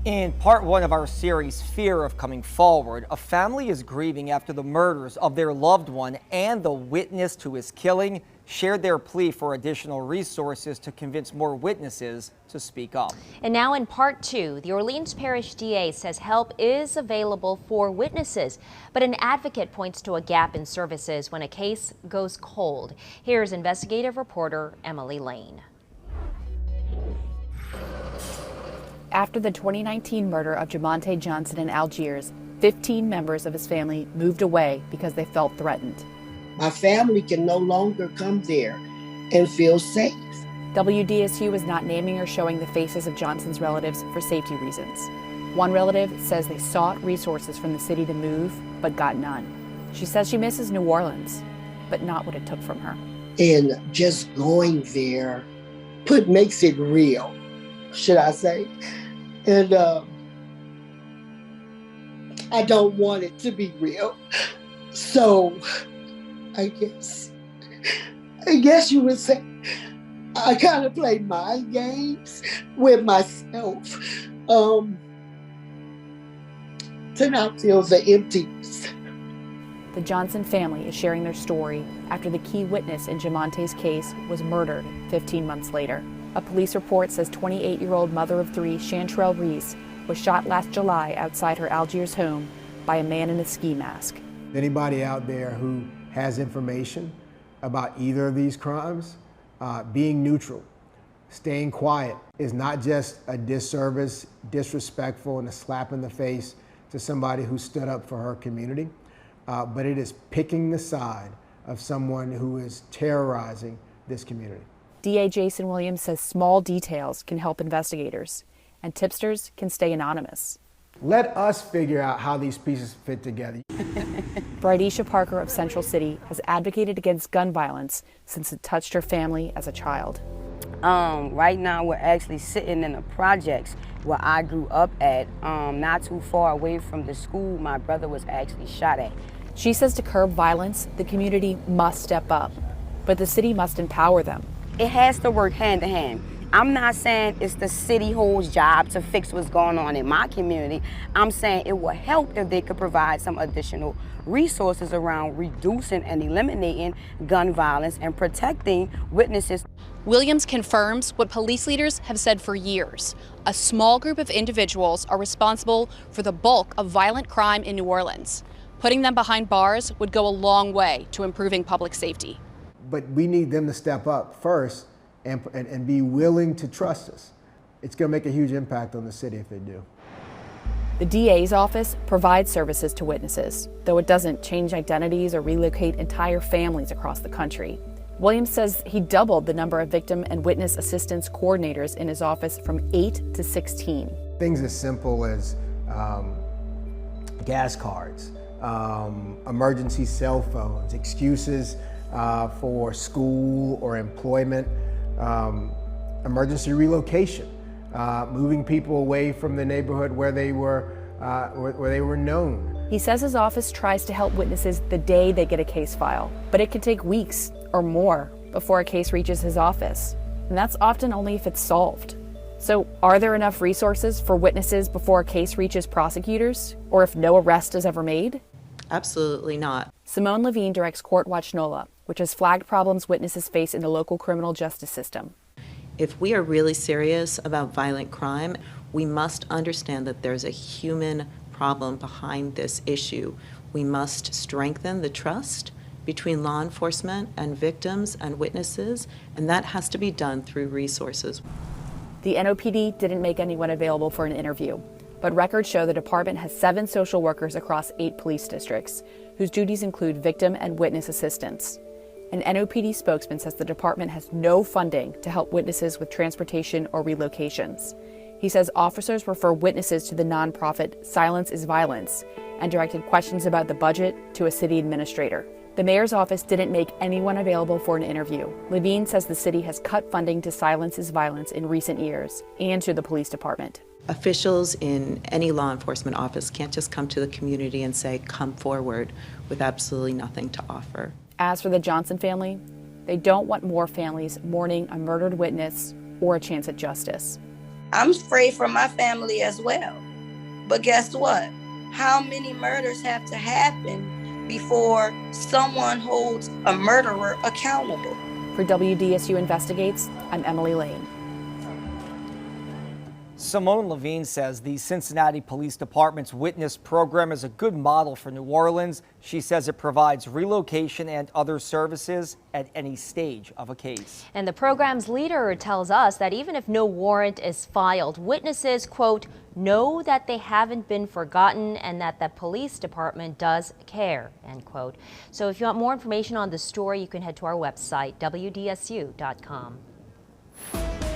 In part one of our series, Fear of Coming Forward, a family is grieving after the murders of their loved one, and the witness to his killing shared their plea for additional resources to convince more witnesses to speak up. And now in part two, the Orleans Parish DA says help is available for witnesses, but an advocate points to a gap in services when a case goes cold. Here's investigative reporter Emily Lane. After the 2019 murder of Jamonte Johnson in Algiers, 15 members of his family moved away because they felt threatened. My family can no longer come there and feel safe. WDSU is not naming or showing the faces of Johnson's relatives for safety reasons. One relative says they sought resources from the city to move, but got none. She says she misses New Orleans, but not what it took from her. And just going there makes it real, should I say. And I don't want it to be real. So I guess you would say I kind of play mind games with myself to not feel the emptiness. The Johnson family is sharing their story after the key witness in Jamonte's case was murdered 15 months later. A police report says 28-year-old mother of three, Chantrell Reese, was shot last July outside her Algiers home by a man in a ski mask. Anybody out there who has information about either of these crimes, being neutral, staying quiet is not just a disservice, disrespectful, and a slap in the face to somebody who stood up for her community, but it is picking the side of someone who is terrorizing this community. DA Jason Williams says small details can help investigators, and tipsters can stay anonymous. Let us figure out how these pieces fit together. Brighteisha Parker of Central City has advocated against gun violence since it touched her family as a child. Right now we're actually sitting in the projects where I grew up at, not too far away from the school my brother was actually shot at. She says to curb violence, the community must step up, but the city must empower them. It has to work hand in hand. I'm not saying it's the city hall's job to fix what's going on in my community. I'm saying it will help if they could provide some additional resources around reducing and eliminating gun violence and protecting witnesses. Williams confirms what police leaders have said for years. A small group of individuals are responsible for the bulk of violent crime in New Orleans. Putting them behind bars would go a long way to improving public safety. But we need them to step up first and be willing to trust us. It's going to make a huge impact on the city if they do. The DA's office provides services to witnesses, though it doesn't change identities or relocate entire families across the country. Williams says he doubled the number of victim and witness assistance coordinators in his office from 8 to 16. Things as simple as gas cards, emergency cell phones, excuses for school or employment, emergency relocation, moving people away from the neighborhood where they were known. He says his office tries to help witnesses the day they get a case file, but it can take weeks or more before a case reaches his office. And that's often only if it's solved. So are there enough resources for witnesses before a case reaches prosecutors, or if no arrest is ever made? Absolutely not. Simone Levine directs Court Watch NOLA, which has flagged problems witnesses face in the local criminal justice system. If we are really serious about violent crime, we must understand that there's a human problem behind this issue. We must strengthen the trust between law enforcement and victims and witnesses, and that has to be done through resources. The NOPD didn't make anyone available for an interview, but records show the department has 7 social workers across 8 police districts, whose duties include victim and witness assistance. An NOPD spokesman says the department has no funding to help witnesses with transportation or relocations. He says officers refer witnesses to the nonprofit Silence is Violence and directed questions about the budget to a city administrator. The mayor's office didn't make anyone available for an interview. Levine says the city has cut funding to Silence is Violence in recent years and to the police department. Officials in any law enforcement office can't just come to the community and say, come forward, with absolutely nothing to offer. As for the Johnson family, they don't want more families mourning a murdered witness or a chance at justice. I'm afraid for my family as well. But guess what? How many murders have to happen before someone holds a murderer accountable? For WDSU Investigates, I'm Emily Lane. Simone Levine says the Cincinnati Police Department's Witness program is a good model for New Orleans. She says it provides relocation and other services at any stage of a case. And the program's leader tells us that even if no warrant is filed, witnesses, quote, know that they haven't been forgotten and that the police department does care, end quote. So if you want more information on the story, you can head to our website, WDSU.com.